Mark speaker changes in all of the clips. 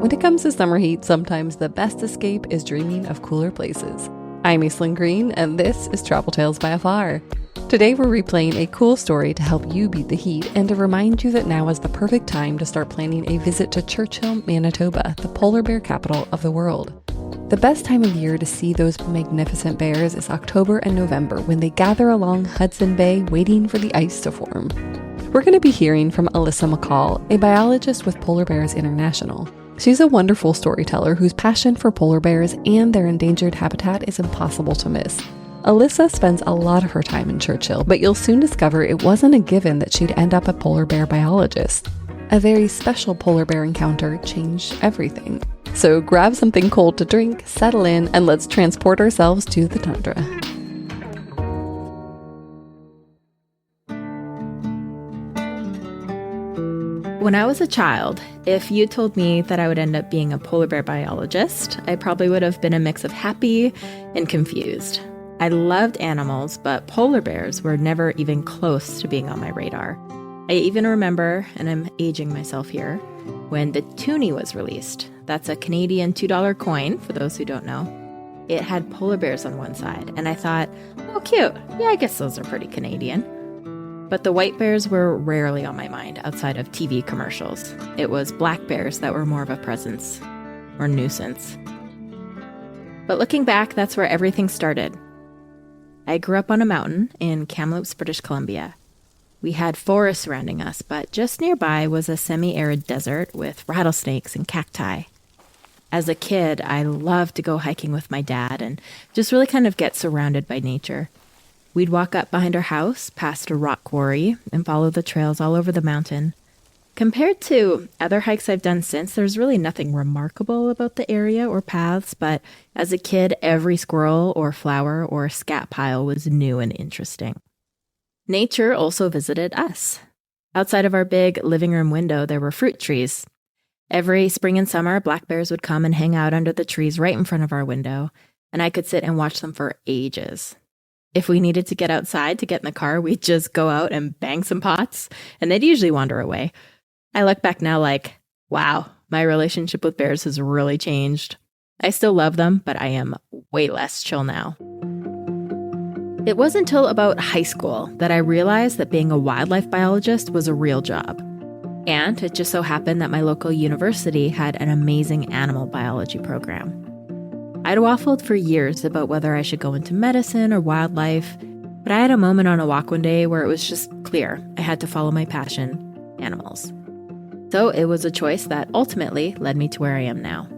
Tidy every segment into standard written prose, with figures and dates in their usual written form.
Speaker 1: When it comes to summer heat, sometimes the best escape is dreaming of cooler places. I'm Aislinn Green, and this is Travel Tales by Afar. Today we're replaying a cool story to help you beat the heat and to remind you that now is the perfect time to start planning a visit to Churchill, Manitoba, the polar bear capital of the world. The best time of year to see those magnificent bears is October and November, when they gather along Hudson Bay waiting for the ice to form. We're going to be hearing from Alyssa McCall, a biologist with Polar Bears International. She's a wonderful storyteller whose passion for polar bears and their endangered habitat is impossible to miss. Alyssa spends a lot of her time in Churchill, but you'll soon discover it wasn't a given that she'd end up a polar bear biologist. A very special polar bear encounter changed everything. So grab something cold to drink, settle in, and let's transport ourselves to the tundra.
Speaker 2: When I was a child, if you told me that I would end up being a polar bear biologist, I probably would have been a mix of happy and confused. I loved animals, but polar bears were never even close to being on my radar. I even remember, and I'm aging myself here, when the toonie was released. That's a Canadian $2 coin, for those who don't know. It had polar bears on one side, and I thought, oh, cute. Yeah, I guess those are pretty Canadian. But the white bears were rarely on my mind outside of TV commercials. It was black bears that were more of a presence, or nuisance. But looking back, that's where everything started. I grew up on a mountain in Kamloops, British Columbia. We had forests surrounding us, but just nearby was a semi-arid desert with rattlesnakes and cacti. As a kid, I loved to go hiking with my dad and just really kind of get surrounded by nature. We'd walk up behind our house, past a rock quarry, and follow the trails all over the mountain. Compared to other hikes I've done since, there's really nothing remarkable about the area or paths, but as a kid, every squirrel or flower or scat pile was new and interesting. Nature also visited us. Outside of our big living room window, there were fruit trees. Every spring and summer, black bears would come and hang out under the trees right in front of our window, and I could sit and watch them for ages. If we needed to get outside to get in the car, we'd just go out and bang some pots, and they'd usually wander away. I look back now like, wow, my relationship with bears has really changed. I still love them, but I am way less chill now. It wasn't until about high school that I realized that being a wildlife biologist was a real job. And it just so happened that my local university had an amazing animal biology program. I'd waffled for years about whether I should go into medicine or wildlife, but I had a moment on a walk one day where it was just clear I had to follow my passion, animals. So it was a choice that ultimately led me to where I am now.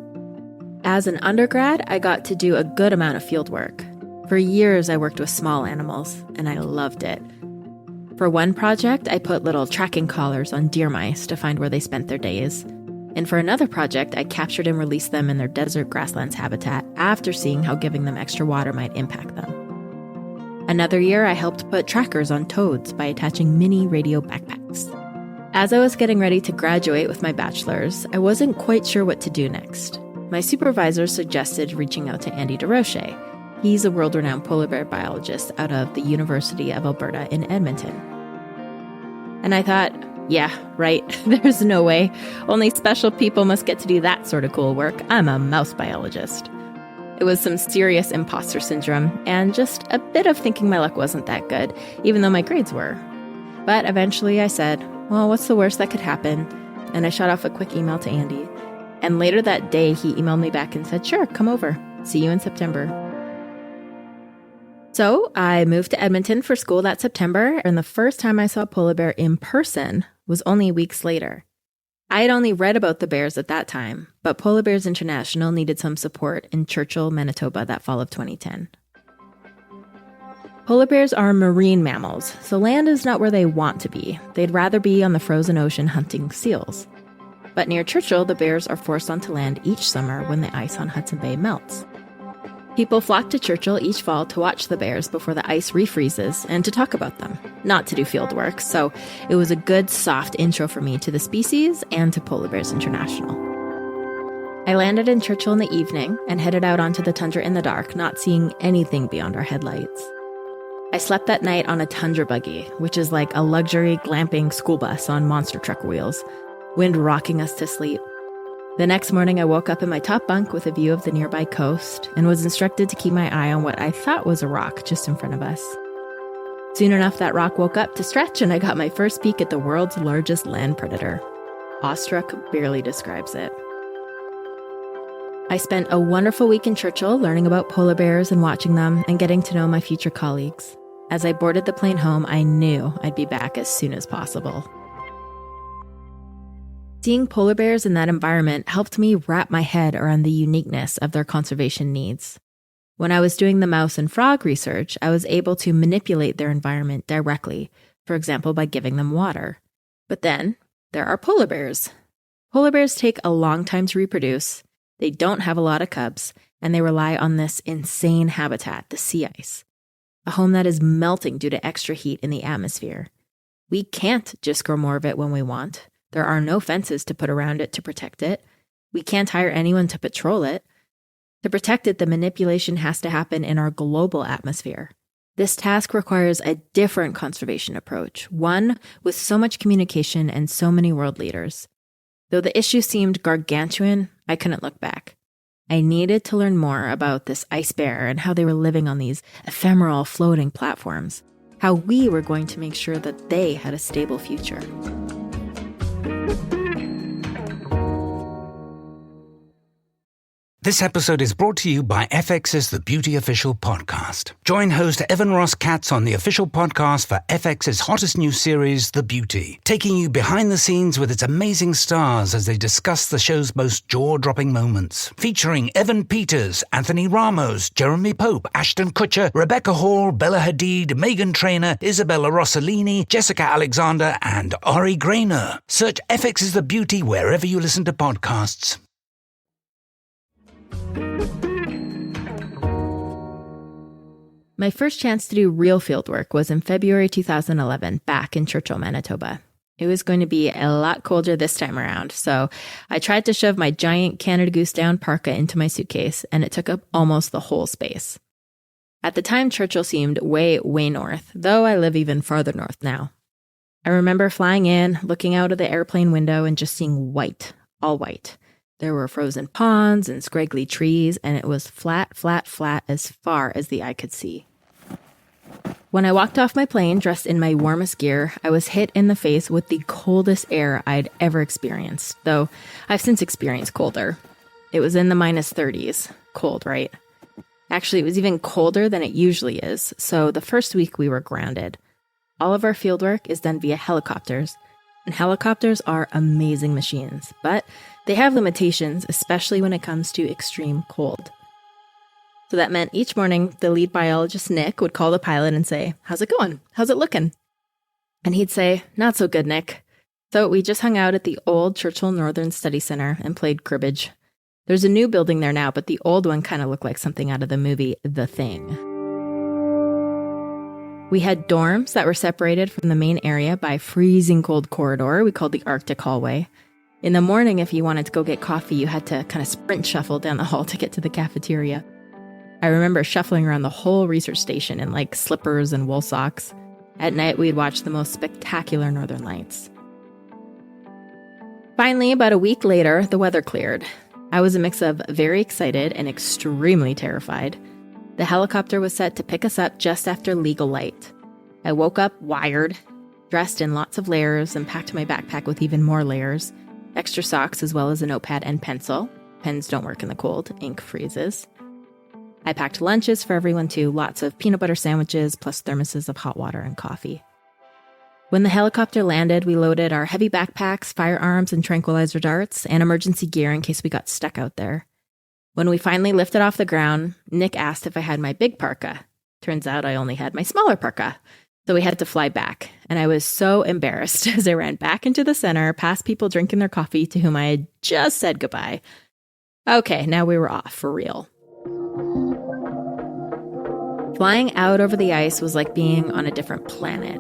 Speaker 2: As an undergrad, I got to do a good amount of field work. For years, I worked with small animals, and I loved it. For one project, I put little tracking collars on deer mice to find where they spent their days. And for another project, I captured and released them in their desert grasslands habitat after seeing how giving them extra water might impact them. Another year, I helped put trackers on toads by attaching mini radio backpacks. As I was getting ready to graduate with my bachelor's, I wasn't quite sure what to do next. My supervisor suggested reaching out to Andy DeRoche. He's a world-renowned polar bear biologist out of the University of Alberta in Edmonton. And I thought, yeah, right, there's no way. Only special people must get to do that sort of cool work. I'm a mouse biologist. It was some serious imposter syndrome and just a bit of thinking my luck wasn't that good, even though my grades were. But eventually I said, well, what's the worst that could happen? And I shot off a quick email to Andy. And later that day, he emailed me back and said, sure, come over. See you in September. So I moved to Edmonton for school that September, and the first time I saw a polar bear in person was only weeks later. I had only read about the bears at that time, but Polar Bears International needed some support in Churchill, Manitoba that fall of 2010. Polar bears are marine mammals, so land is not where they want to be. They'd rather be on the frozen ocean hunting seals. But near Churchill, the bears are forced onto land each summer when the ice on Hudson Bay melts. People flock to Churchill each fall to watch the bears before the ice refreezes and to talk about them, not to do field work, so it was a good soft intro for me to the species and to Polar Bears International. I landed in Churchill in the evening and headed out onto the tundra in the dark, not seeing anything beyond our headlights. I slept that night on a tundra buggy, which is like a luxury glamping school bus on monster truck wheels, wind rocking us to sleep. The next morning, I woke up in my top bunk with a view of the nearby coast and was instructed to keep my eye on what I thought was a rock just in front of us. Soon enough, that rock woke up to stretch, and I got my first peek at the world's largest land predator. Awestruck barely describes it. I spent a wonderful week in Churchill learning about polar bears and watching them and getting to know my future colleagues. As I boarded the plane home, I knew I'd be back as soon as possible. Seeing polar bears in that environment helped me wrap my head around the uniqueness of their conservation needs. When I was doing the mouse and frog research, I was able to manipulate their environment directly, for example, by giving them water. But then, there are polar bears. Polar bears take a long time to reproduce, they don't have a lot of cubs, and they rely on this insane habitat, the sea ice, a home that is melting due to extra heat in the atmosphere. We can't just grow more of it when we want. There are no fences to put around it to protect it. We can't hire anyone to patrol it. To protect it, the manipulation has to happen in our global atmosphere. This task requires a different conservation approach, one with so much communication and so many world leaders. Though the issue seemed gargantuan, I couldn't look back. I needed to learn more about this ice bear and how they were living on these ephemeral floating platforms, how we were going to make sure that they had a stable future.
Speaker 3: This episode is brought to you by FX's The Beauty Official Podcast. Join host Evan Ross Katz on the official podcast for FX's hottest new series, The Beauty, taking you behind the scenes with its amazing stars as they discuss the show's most jaw-dropping moments. Featuring Evan Peters, Anthony Ramos, Jeremy Pope, Ashton Kutcher, Rebecca Hall, Bella Hadid, Meghan Trainor, Isabella Rossellini, Jessica Alexander, and Ari Grainer. Search FX's The Beauty wherever you listen to podcasts.
Speaker 2: My first chance to do real fieldwork was in February 2011, back in Churchill, Manitoba. It was going to be a lot colder this time around, so I tried to shove my giant Canada Goose down parka into my suitcase, and it took up almost the whole space. At the time, Churchill seemed way, way north, though I live even farther north now. I remember flying in, looking out of the airplane window, and just seeing white, all white. There were frozen ponds and scraggly trees, and it was flat, flat, flat as far as the eye could see. When I walked off my plane, dressed in my warmest gear, I was hit in the face with the coldest air I'd ever experienced, though I've since experienced colder. It was in the minus 30s. Cold, right? Actually, it was even colder than it usually is, so the first week we were grounded. All of our fieldwork is done via helicopters, and helicopters are amazing machines, but they have limitations, especially when it comes to extreme cold. So that meant each morning, the lead biologist, Nick, would call the pilot and say, "How's it going? How's it looking?" And he'd say, "Not so good, Nick." So we just hung out at the old Churchill Northern Study Center and played cribbage. There's a new building there now, but the old one kind of looked like something out of the movie The Thing. We had dorms that were separated from the main area by a freezing cold corridor we called the Arctic hallway. In the morning, if you wanted to go get coffee, you had to kind of sprint shuffle down the hall to get to the cafeteria. I remember shuffling around the whole research station in like slippers and wool socks. At night, we'd watch the most spectacular northern lights. Finally, about a week later, the weather cleared. I was a mix of very excited and extremely terrified. The helicopter was set to pick us up just after legal light. I woke up wired, dressed in lots of layers, and packed my backpack with even more layers, extra socks as well as a notepad and pencil. Pens don't work in the cold, ink freezes. I packed lunches for everyone too, lots of peanut butter sandwiches plus thermoses of hot water and coffee. When the helicopter landed, we loaded our heavy backpacks, firearms, and tranquilizer darts, and emergency gear in case we got stuck out there. When we finally lifted off the ground, Nick asked if I had my big parka. Turns out I only had my smaller parka. So we had to fly back, and I was so embarrassed as I ran back into the center, past people drinking their coffee to whom I had just said goodbye. Okay, now we were off for real. Flying out over the ice was like being on a different planet.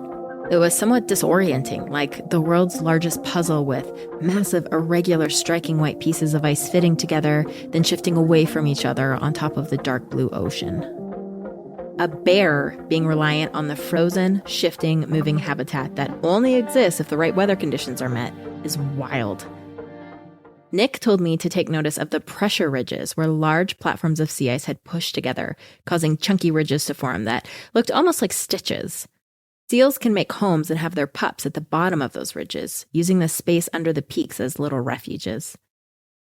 Speaker 2: It was somewhat disorienting, like the world's largest puzzle with massive, irregular, striking white pieces of ice fitting together, then shifting away from each other on top of the dark blue ocean. A bear being reliant on the frozen, shifting, moving habitat that only exists if the right weather conditions are met is wild. Nick told me to take notice of the pressure ridges where large platforms of sea ice had pushed together, causing chunky ridges to form that looked almost like stitches. Seals can make homes and have their pups at the bottom of those ridges, using the space under the peaks as little refuges.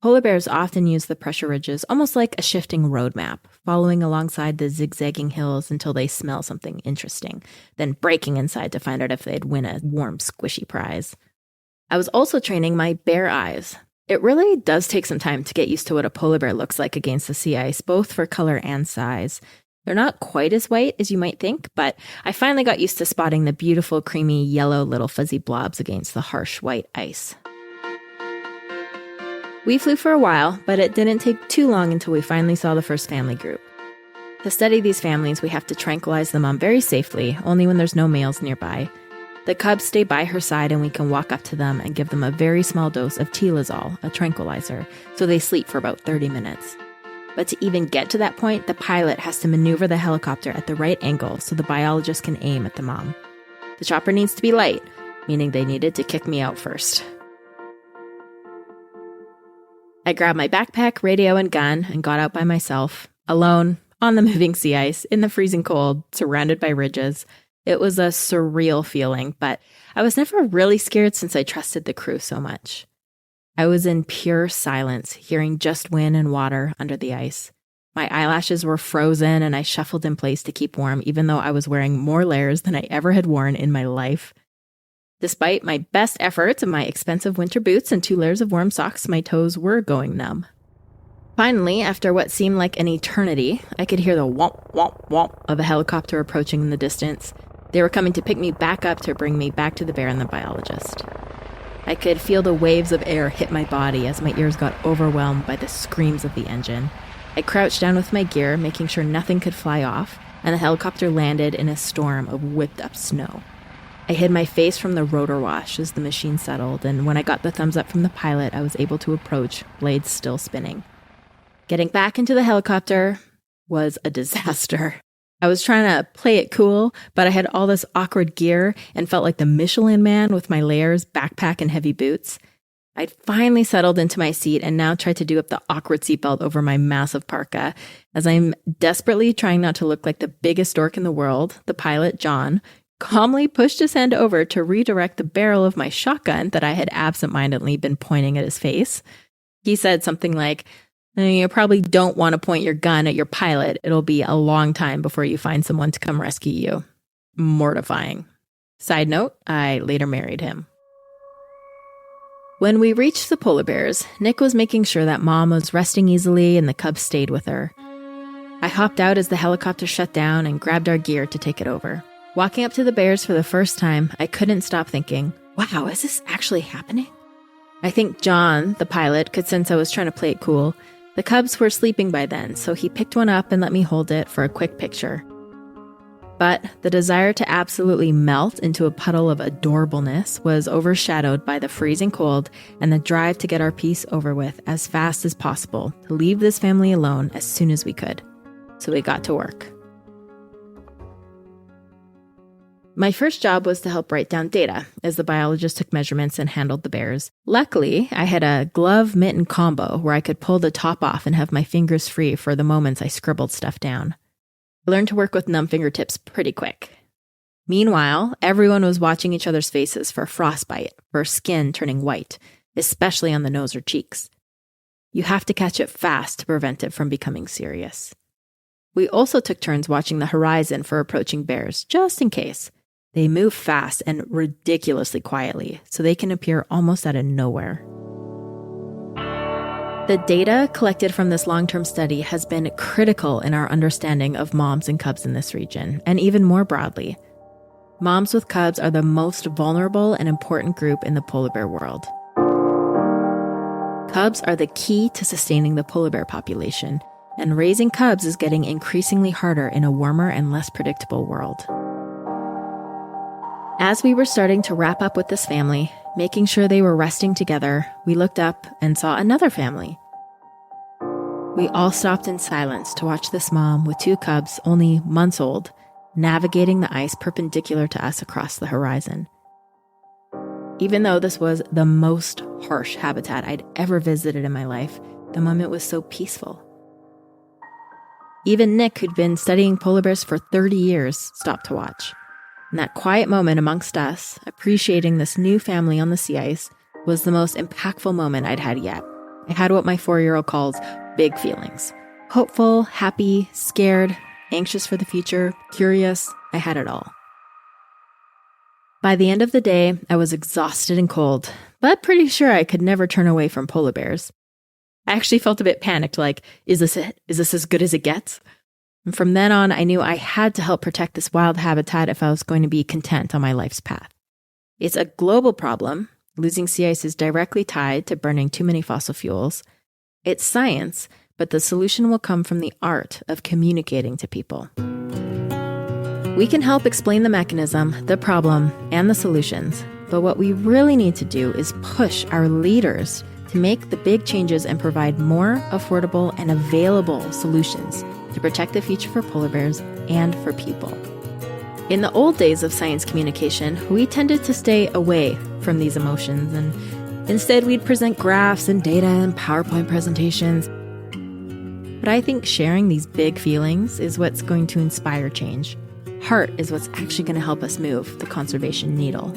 Speaker 2: Polar bears often use the pressure ridges almost like a shifting road map, following alongside the zigzagging hills until they smell something interesting, then breaking inside to find out if they'd win a warm, squishy prize. I was also training my bear eyes. It really does take some time to get used to what a polar bear looks like against the sea ice, both for color and size. They're not quite as white as you might think, but I finally got used to spotting the beautiful, creamy, yellow little fuzzy blobs against the harsh white ice. We flew for a while, but it didn't take too long until we finally saw the first family group. To study these families, we have to tranquilize the mom very safely, only when there's no males nearby. The cubs stay by her side and we can walk up to them and give them a very small dose of Tilazol, a tranquilizer, so they sleep for about 30 minutes. But to even get to that point, the pilot has to maneuver the helicopter at the right angle so the biologist can aim at the mom. The chopper needs to be light, meaning they needed to kick me out first. I grabbed my backpack, radio, and gun and got out by myself, alone, on the moving sea ice, in the freezing cold, surrounded by ridges. It was a surreal feeling, but I was never really scared since I trusted the crew so much. I was in pure silence, hearing just wind and water under the ice. My eyelashes were frozen and I shuffled in place to keep warm, even though I was wearing more layers than I ever had worn in my life. Despite my best efforts and my expensive winter boots and 2 layers of warm socks, my toes were going numb. Finally, after what seemed like an eternity, I could hear the womp, womp, womp of a helicopter approaching in the distance. They were coming to pick me back up to bring me back to the bear and the biologist. I could feel the waves of air hit my body as my ears got overwhelmed by the screams of the engine. I crouched down with my gear, making sure nothing could fly off, and the helicopter landed in a storm of whipped-up snow. I hid my face from the rotor wash as the machine settled, and when I got the thumbs up from the pilot, I was able to approach, blades still spinning. Getting back into the helicopter was a disaster. I was trying to play it cool, but I had all this awkward gear and felt like the Michelin Man with my layers, backpack, and heavy boots. I'd finally settled into my seat and now tried to do up the awkward seatbelt over my massive parka. As I'm desperately trying not to look like the biggest dork in the world, the pilot, John, calmly pushed his hand over to redirect the barrel of my shotgun that I had absentmindedly been pointing at his face. He said something like, "You probably don't want to point your gun at your pilot. It'll be a long time before you find someone to come rescue you." Mortifying. Side note, I later married him. When we reached the polar bears, Nick was making sure that Mom was resting easily and the cubs stayed with her. I hopped out as the helicopter shut down and grabbed our gear to take it over. Walking up to the bears for the first time, I couldn't stop thinking, wow, is this actually happening? I think John, the pilot, could sense I was trying to play it cool. The cubs were sleeping by then, so he picked one up and let me hold it for a quick picture. But the desire to absolutely melt into a puddle of adorableness was overshadowed by the freezing cold and the drive to get our piece over with as fast as possible, to leave this family alone as soon as we could. So we got to work. My first job was to help write down data as the biologist took measurements and handled the bears. Luckily, I had a glove-mitten combo where I could pull the top off and have my fingers free for the moments I scribbled stuff down. I learned to work with numb fingertips pretty quick. Meanwhile, everyone was watching each other's faces for frostbite, for skin turning white, especially on the nose or cheeks. You have to catch it fast to prevent it from becoming serious. We also took turns watching the horizon for approaching bears, just in case. They move fast and ridiculously quietly, so they can appear almost out of nowhere. The data collected from this long-term study has been critical in our understanding of moms and cubs in this region, and even more broadly. Moms with cubs are the most vulnerable and important group in the polar bear world. Cubs are the key to sustaining the polar bear population, and raising cubs is getting increasingly harder in a warmer and less predictable world. As we were starting to wrap up with this family, making sure they were resting together, we looked up and saw another family. We all stopped in silence to watch this mom with 2 cubs, only months old, navigating the ice perpendicular to us across the horizon. Even though this was the most harsh habitat I'd ever visited in my life, the moment was so peaceful. Even Nick, who'd been studying polar bears for 30 years, stopped to watch. And that quiet moment amongst us, appreciating this new family on the sea ice, was the most impactful moment I'd had yet. I had what my 4-year-old calls big feelings. Hopeful, happy, scared, anxious for the future, curious. I had it all. By the end of the day, I was exhausted and cold, but pretty sure I could never turn away from polar bears. I actually felt a bit panicked, like, is this it? Is this as good as it gets? And from then on, I knew I had to help protect this wild habitat if I was going to be content on my life's path. It's a global problem. Losing sea ice is directly tied to burning too many fossil fuels. It's science, but the solution will come from the art of communicating to people. We can help explain the mechanism, the problem, and the solutions, but what we really need to do is push our leaders to make the big changes and provide more affordable and available solutions to protect the future for polar bears and for people. In the old days of science communication, we tended to stay away from these emotions, and instead we'd present graphs and data and PowerPoint presentations. But I think sharing these big feelings is what's going to inspire change. Heart is what's actually going to help us move the conservation needle.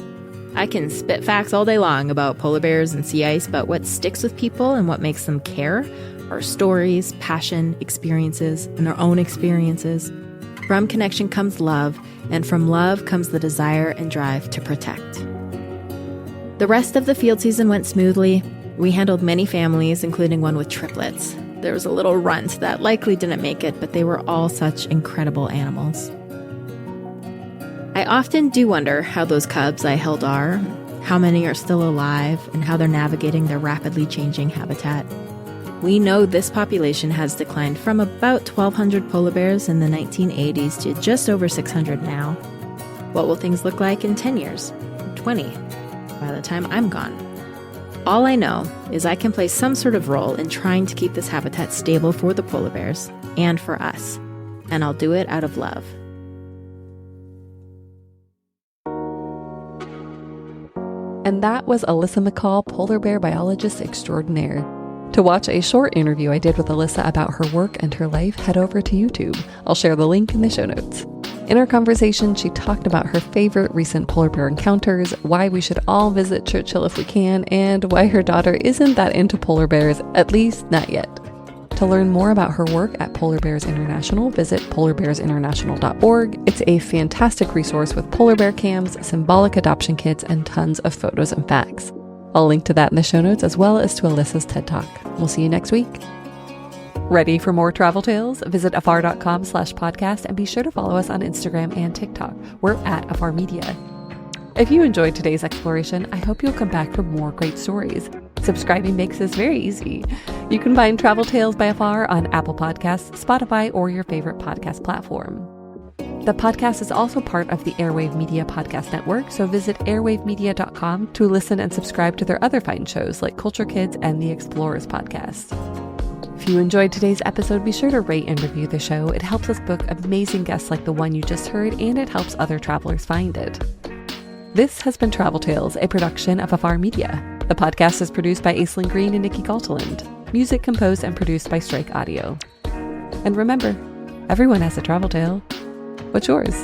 Speaker 2: I can spit facts all day long about polar bears and sea ice, but what sticks with people and what makes them care are stories, passion, experiences, and their own experiences. From connection comes love, and from love comes the desire and drive to protect. The rest of the field season went smoothly. We handled many families, including one with triplets. There was a little runt that likely didn't make it, but they were all such incredible animals. I often do wonder how those cubs I held are, how many are still alive, and how they're navigating their rapidly changing habitat. We know this population has declined from about 1,200 polar bears in the 1980s to just over 600 now. What will things look like in 10 years, 20, by the time I'm gone? All I know is I can play some sort of role in trying to keep this habitat stable for the polar bears and for us, and I'll do it out of love.
Speaker 1: And that was Alyssa McCall, polar bear biologist extraordinaire. To watch a short interview I did with Alyssa about her work and her life, head over to YouTube. I'll share the link in the show notes. In our conversation, she talked about her favorite recent polar bear encounters, why we should all visit Churchill if we can, and why her daughter isn't that into polar bears, at least not yet. To learn more about her work at Polar Bears International, visit polarbearsinternational.org. It's a fantastic resource with polar bear cams, symbolic adoption kits, and tons of photos and facts. I'll link to that in the show notes as well as to Alyssa's TED Talk. We'll see you next week. Ready for more travel tales? Visit afar.com/podcast and be sure to follow us on Instagram and TikTok. We're at Afar Media. If you enjoyed today's exploration, I hope you'll come back for more great stories. Subscribing makes this very easy. You can find Travel Tales by Afar on Apple Podcasts, Spotify, or your favorite podcast platform. The podcast is also part of the Airwave Media Podcast Network, so visit airwavemedia.com to listen and subscribe to their other fine shows like Culture Kids and the Explorers Podcast. If you enjoyed today's episode, be sure to rate and review the show. It helps us book amazing guests like the one you just heard, and it helps other travelers find it. This has been Travel Tales, a production of Afar Media. The podcast is produced by Aislinn Green and Nikki Galteland. Music composed and produced by Strike Audio. And remember, everyone has a travel tale. What's yours?